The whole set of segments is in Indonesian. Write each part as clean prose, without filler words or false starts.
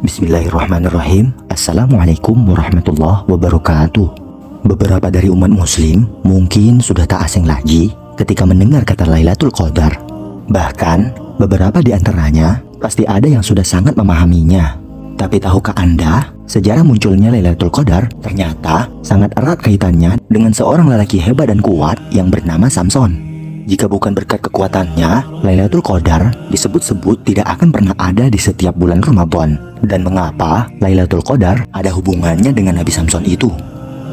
Bismillahirrahmanirrahim. Assalamualaikum warahmatullahi wabarakatuh. Beberapa dari umat muslim mungkin sudah tak asing lagi ketika mendengar kata Lailatul Qadar. Bahkan beberapa di antaranya pasti ada yang sudah sangat memahaminya. Tapi tahukah Anda, sejarah munculnya Lailatul Qadar ternyata sangat erat kaitannya dengan seorang lelaki hebat dan kuat yang bernama Samson. Jika bukan berkat kekuatannya, Lailatul Qadar disebut-sebut tidak akan pernah ada di setiap bulan Ramadan. Dan mengapa Lailatul Qadar ada hubungannya dengan Nabi Samson itu?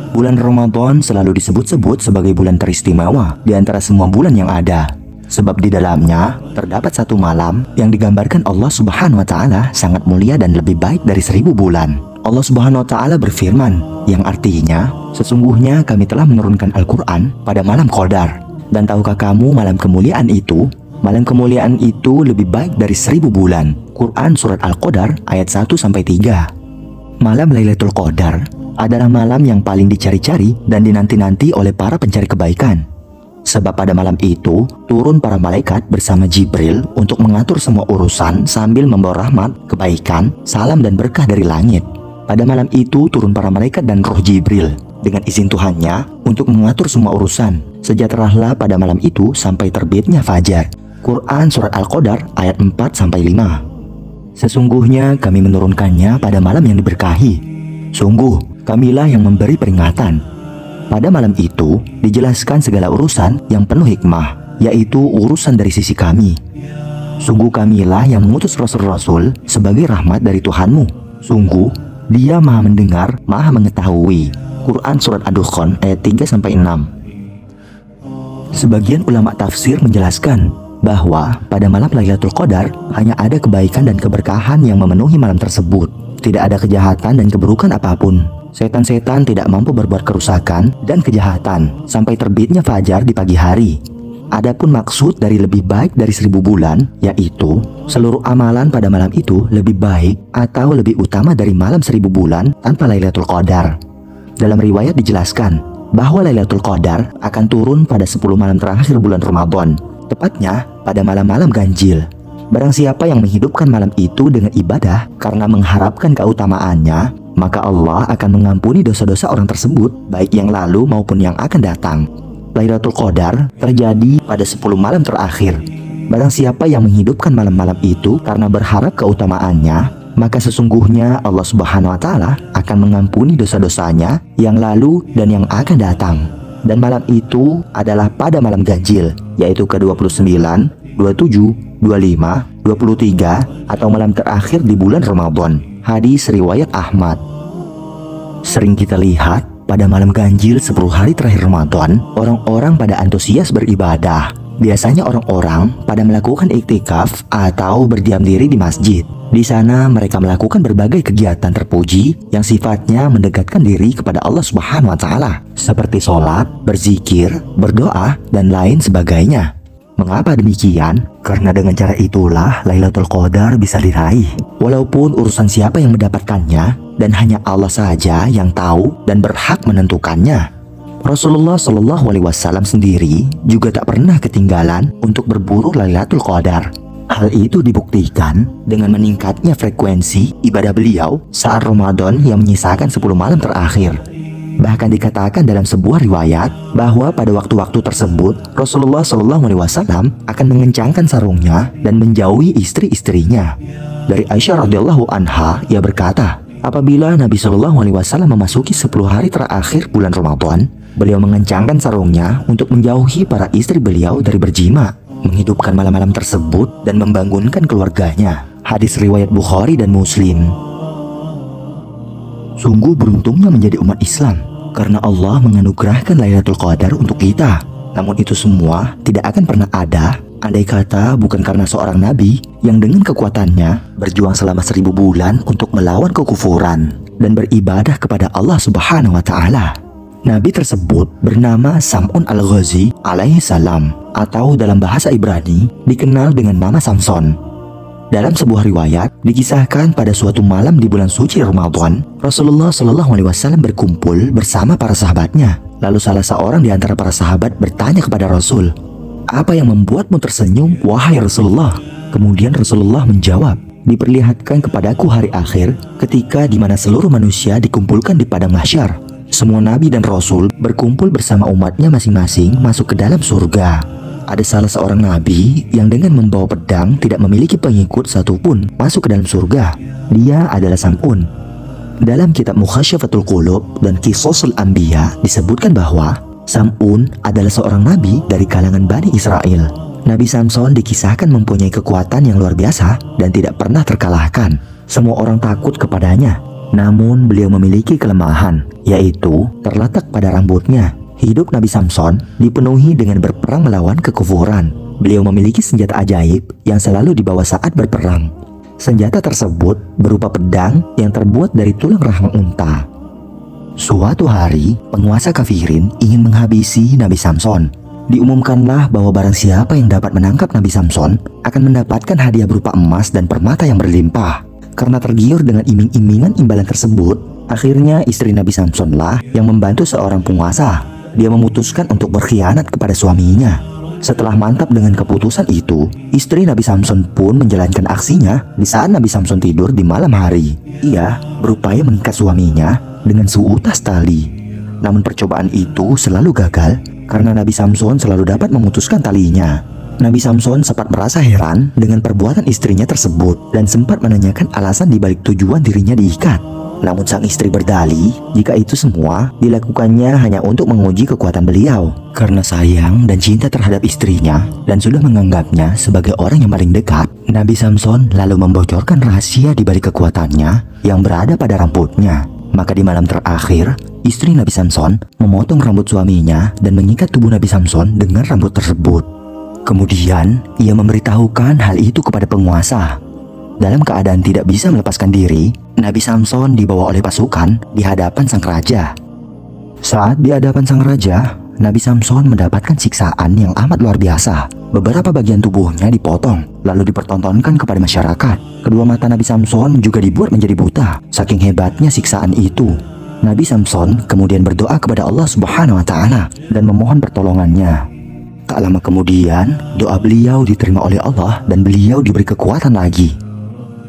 Bulan Ramadan selalu disebut-sebut sebagai bulan teristimewa di antara semua bulan yang ada. Sebab di dalamnya terdapat satu malam yang digambarkan Allah Subhanahu wa Ta'ala sangat mulia dan lebih baik dari 1000 bulan. Allah Subhanahu wa Ta'ala berfirman, yang artinya, sesungguhnya kami telah menurunkan Al-Quran pada malam Qadar. Dan tahukah kamu malam kemuliaan itu? Malam kemuliaan itu lebih baik dari 1000 bulan. Quran Surat Al-Qadar ayat 1-3. Malam Lailatul Qadar adalah malam yang paling dicari-cari dan dinanti-nanti oleh para pencari kebaikan. Sebab pada malam itu turun para malaikat bersama Jibril untuk mengatur semua urusan sambil membawa rahmat, kebaikan, salam dan berkah dari langit. Pada malam itu turun para malaikat dan roh Jibril dengan izin Tuhannya untuk mengatur semua urusan. Sejahteralah pada malam itu sampai terbitnya fajar. Quran Surat Al-Qadar ayat 4-5. Sesungguhnya kami menurunkannya pada malam yang diberkahi. Sungguh kamilah yang memberi peringatan. Pada malam itu dijelaskan segala urusan yang penuh hikmah, yaitu urusan dari sisi kami. Sungguh kamilah yang mengutus Rasul-Rasul sebagai rahmat dari Tuhanmu. Sungguh Dia Maha Mendengar, Maha Mengetahui. Quran Surat Ad-Dukhan ayat 3-6. Sebagian ulama tafsir menjelaskan bahwa pada malam Lailatul Qadar hanya ada kebaikan dan keberkahan yang memenuhi malam tersebut. Tidak ada kejahatan dan keburukan apapun. Setan-setan tidak mampu berbuat kerusakan dan kejahatan sampai terbitnya fajar di pagi hari. Adapun maksud dari lebih baik dari 1000 bulan, yaitu seluruh amalan pada malam itu lebih baik atau lebih utama dari malam 1000 bulan tanpa Lailatul Qadar. Dalam riwayat dijelaskan bahwa Lailatul Qadar akan turun pada 10 malam terakhir bulan Ramadan, tepatnya pada malam-malam ganjil. Barang siapa yang menghidupkan malam itu dengan ibadah karena mengharapkan keutamaannya, maka Allah akan mengampuni dosa-dosa orang tersebut, baik yang lalu maupun yang akan datang. Lailatul Qadar terjadi pada 10 malam terakhir. Barang siapa yang menghidupkan malam-malam itu karena berharap keutamaannya, maka sesungguhnya Allah Subhanahu wa Ta'ala akan mengampuni dosa-dosanya yang lalu dan yang akan datang. Dan malam itu adalah pada malam ganjil, yaitu ke-29, 27, 25, 23 atau malam terakhir di bulan Ramadan. Hadis riwayat Ahmad. Sering kita lihat pada malam ganjil 10 hari terakhir Ramadan, orang-orang pada antusias beribadah. Biasanya orang-orang pada melakukan iktikaf atau berdiam diri di masjid. Di sana mereka melakukan berbagai kegiatan terpuji yang sifatnya mendekatkan diri kepada Allah Subhanahu wa Ta'ala, seperti sholat, berzikir, berdoa, dan lain sebagainya. Mengapa demikian? Karena dengan cara itulah Lailatul Qadar bisa diraih. Walaupun urusan siapa yang mendapatkannya, dan hanya Allah saja yang tahu dan berhak menentukannya. Rasulullah Shallallahu Alaihi Wasallam sendiri juga tak pernah ketinggalan untuk berburu Lailatul Qadar. Hal itu dibuktikan dengan meningkatnya frekuensi ibadah beliau saat Ramadan yang menyisakan 10 malam terakhir. Bahkan dikatakan dalam sebuah riwayat bahwa pada waktu-waktu tersebut Rasulullah Shallallahu Alaihi Wasallam akan mengencangkan sarungnya dan menjauhi istri-istrinya. Dari Aisyah radhiyallahu anha, ia berkata, apabila Nabi Shallallahu Alaihi Wasallam memasuki 10 hari terakhir bulan Ramadan, beliau mengencangkan sarungnya untuk menjauhi para istri beliau dari berjima, menghidupkan malam-malam tersebut dan membangunkan keluarganya. Hadis riwayat Bukhari dan Muslim. Sungguh beruntungnya menjadi umat Islam, karena Allah menganugerahkan Lailatul Qadar untuk kita. Namun itu semua tidak akan pernah ada andai kata bukan karena seorang nabi yang dengan kekuatannya berjuang selama 1000 bulan untuk melawan kekufuran dan beribadah kepada Allah Subhanahu wa Ta'ala. Nabi tersebut bernama Sam'un al-Ghazi alaihi salam, atau dalam bahasa Ibrani dikenal dengan nama Samson. Dalam sebuah riwayat dikisahkan pada suatu malam di bulan suci Ramadan, Rasulullah Shallallahu Alaihi Wasallam berkumpul bersama para sahabatnya. Lalu salah seorang di antara para sahabat bertanya kepada Rasul, "Apa yang membuatmu tersenyum, wahai Rasulullah?" Kemudian Rasulullah menjawab, diperlihatkan kepadaku hari akhir ketika di mana seluruh manusia dikumpulkan di padang mahsyar. Semua nabi dan rasul berkumpul bersama umatnya masing-masing masuk ke dalam surga. Ada salah seorang nabi yang dengan membawa pedang tidak memiliki pengikut satupun masuk ke dalam surga. Dia adalah Sam'un. Dalam kitab Mukhasyafatul Qulub dan Qisasul Anbiya disebutkan bahwa Sam'un adalah seorang nabi dari kalangan Bani Israel. Nabi Samson dikisahkan mempunyai kekuatan yang luar biasa dan tidak pernah terkalahkan. Semua orang takut kepadanya. Namun beliau memiliki kelemahan, yaitu terletak pada rambutnya. Hidup Nabi Samson dipenuhi dengan berperang melawan kekufuran. Beliau memiliki senjata ajaib yang selalu dibawa saat berperang. Senjata tersebut berupa pedang yang terbuat dari tulang rahang unta. Suatu hari, penguasa kafirin ingin menghabisi Nabi Samson. Diumumkanlah bahwa barang siapa yang dapat menangkap Nabi Samson akan mendapatkan hadiah berupa emas dan permata yang berlimpah. Karena tergiur dengan iming-imingan imbalan tersebut, akhirnya istri Nabi Samson lah yang membantu seorang penguasa. Dia memutuskan untuk berkhianat kepada suaminya. Setelah mantap dengan keputusan itu, istri Nabi Samson pun menjalankan aksinya di saat Nabi Samson tidur di malam hari. Ia berupaya mengikat suaminya dengan seutas tali. Namun percobaan itu selalu gagal karena Nabi Samson selalu dapat memutuskan talinya. Nabi Samson sempat merasa heran dengan perbuatan istrinya tersebut dan sempat menanyakan alasan dibalik tujuan dirinya diikat. Namun sang istri berdalih jika itu semua dilakukannya hanya untuk menguji kekuatan beliau. Karena sayang dan cinta terhadap istrinya dan sudah menganggapnya sebagai orang yang paling dekat, Nabi Samson lalu membocorkan rahasia dibalik kekuatannya yang berada pada rambutnya. Maka di malam terakhir, istri Nabi Samson memotong rambut suaminya dan mengikat tubuh Nabi Samson dengan rambut tersebut. Kemudian, ia memberitahukan hal itu kepada penguasa. Dalam keadaan tidak bisa melepaskan diri, Nabi Samson dibawa oleh pasukan di hadapan sang raja. Saat di hadapan sang raja, Nabi Samson mendapatkan siksaan yang amat luar biasa. Beberapa bagian tubuhnya dipotong, lalu dipertontonkan kepada masyarakat. Kedua mata Nabi Samson juga dibuat menjadi buta, saking hebatnya siksaan itu. Nabi Samson kemudian berdoa kepada Allah Subhanahu wa Ta'ala dan memohon pertolongannya. Tak lama kemudian, doa beliau diterima oleh Allah dan beliau diberi kekuatan lagi.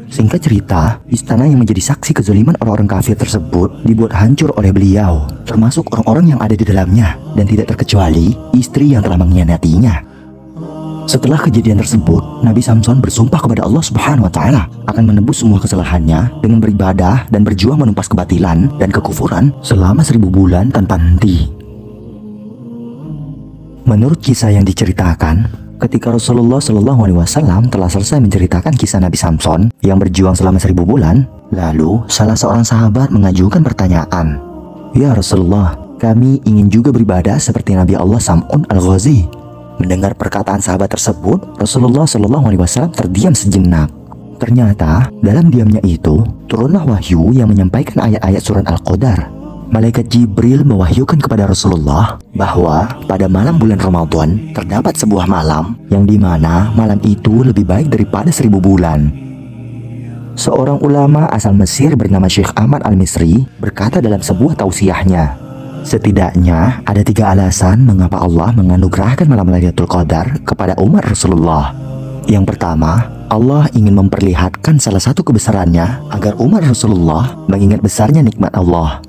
Singkat cerita, istana yang menjadi saksi kezaliman orang-orang kafir tersebut dibuat hancur oleh beliau, termasuk orang-orang yang ada di dalamnya, dan tidak terkecuali istri yang telah mengkhianatinya. Setelah kejadian tersebut, Nabi Samson bersumpah kepada Allah Subhanahu wa Ta'ala akan menebus semua kesalahannya dengan beribadah dan berjuang menumpas kebatilan dan kekufuran selama 1000 bulan tanpa henti. Menurut kisah yang diceritakan, ketika Rasulullah SAW telah selesai menceritakan kisah Nabi Samson yang berjuang selama 1000 bulan, lalu salah seorang sahabat mengajukan pertanyaan, "Ya Rasulullah, kami ingin juga beribadah seperti Nabi Allah Sam'un al-Ghazi." Mendengar perkataan sahabat tersebut, Rasulullah SAW terdiam sejenak. Ternyata dalam diamnya itu turunlah wahyu yang menyampaikan ayat-ayat surat Al-Qadar. Malaikat Jibril mewahyukan kepada Rasulullah bahwa pada malam bulan Ramadan terdapat sebuah malam yang dimana malam itu lebih baik daripada 1000 bulan. Seorang ulama asal Mesir bernama Syekh Ahmad Al-Misri berkata dalam sebuah tausiahnya, setidaknya ada 3 alasan mengapa Allah menganugerahkan malam Lailatul Qadar kepada umat Rasulullah. Yang pertama, Allah ingin memperlihatkan salah satu kebesarannya agar umat Rasulullah mengingat besarnya nikmat Allah.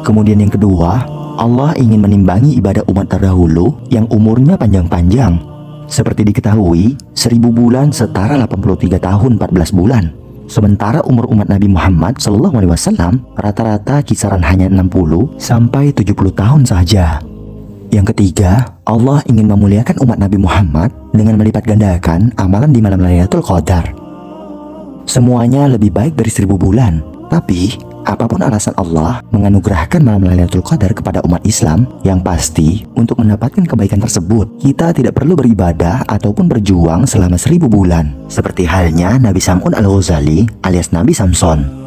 Kemudian yang kedua, Allah ingin menimbangi ibadah umat terdahulu yang umurnya panjang-panjang. Seperti diketahui, 1000 bulan setara 83 tahun 14 bulan. Sementara umur umat Nabi Muhammad SAW rata-rata kisaran hanya 60 sampai 70 tahun saja. Yang ketiga, Allah ingin memuliakan umat Nabi Muhammad dengan melipat gandakan amalan di malam Lailatul Qadar. Semuanya lebih baik dari 1000 bulan, tapi apapun alasan Allah menganugerahkan malam Lailatul Qadar kepada umat Islam, yang pasti untuk mendapatkan kebaikan tersebut kita tidak perlu beribadah ataupun berjuang selama 1000 bulan, seperti halnya Nabi Sam'un al-Ghazali alias Nabi Samson.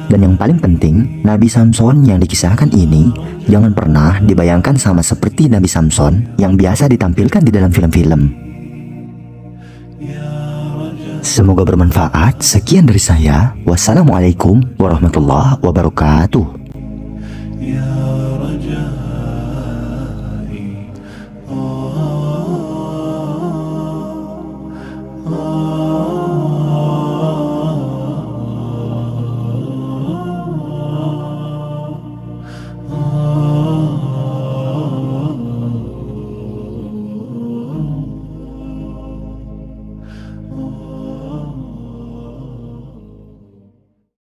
Dan yang paling penting, Nabi Samson yang dikisahkan ini jangan pernah dibayangkan sama seperti Nabi Samson yang biasa ditampilkan di dalam film-film. Semoga bermanfaat. Sekian dari saya. Wassalamualaikum warahmatullahi wabarakatuh.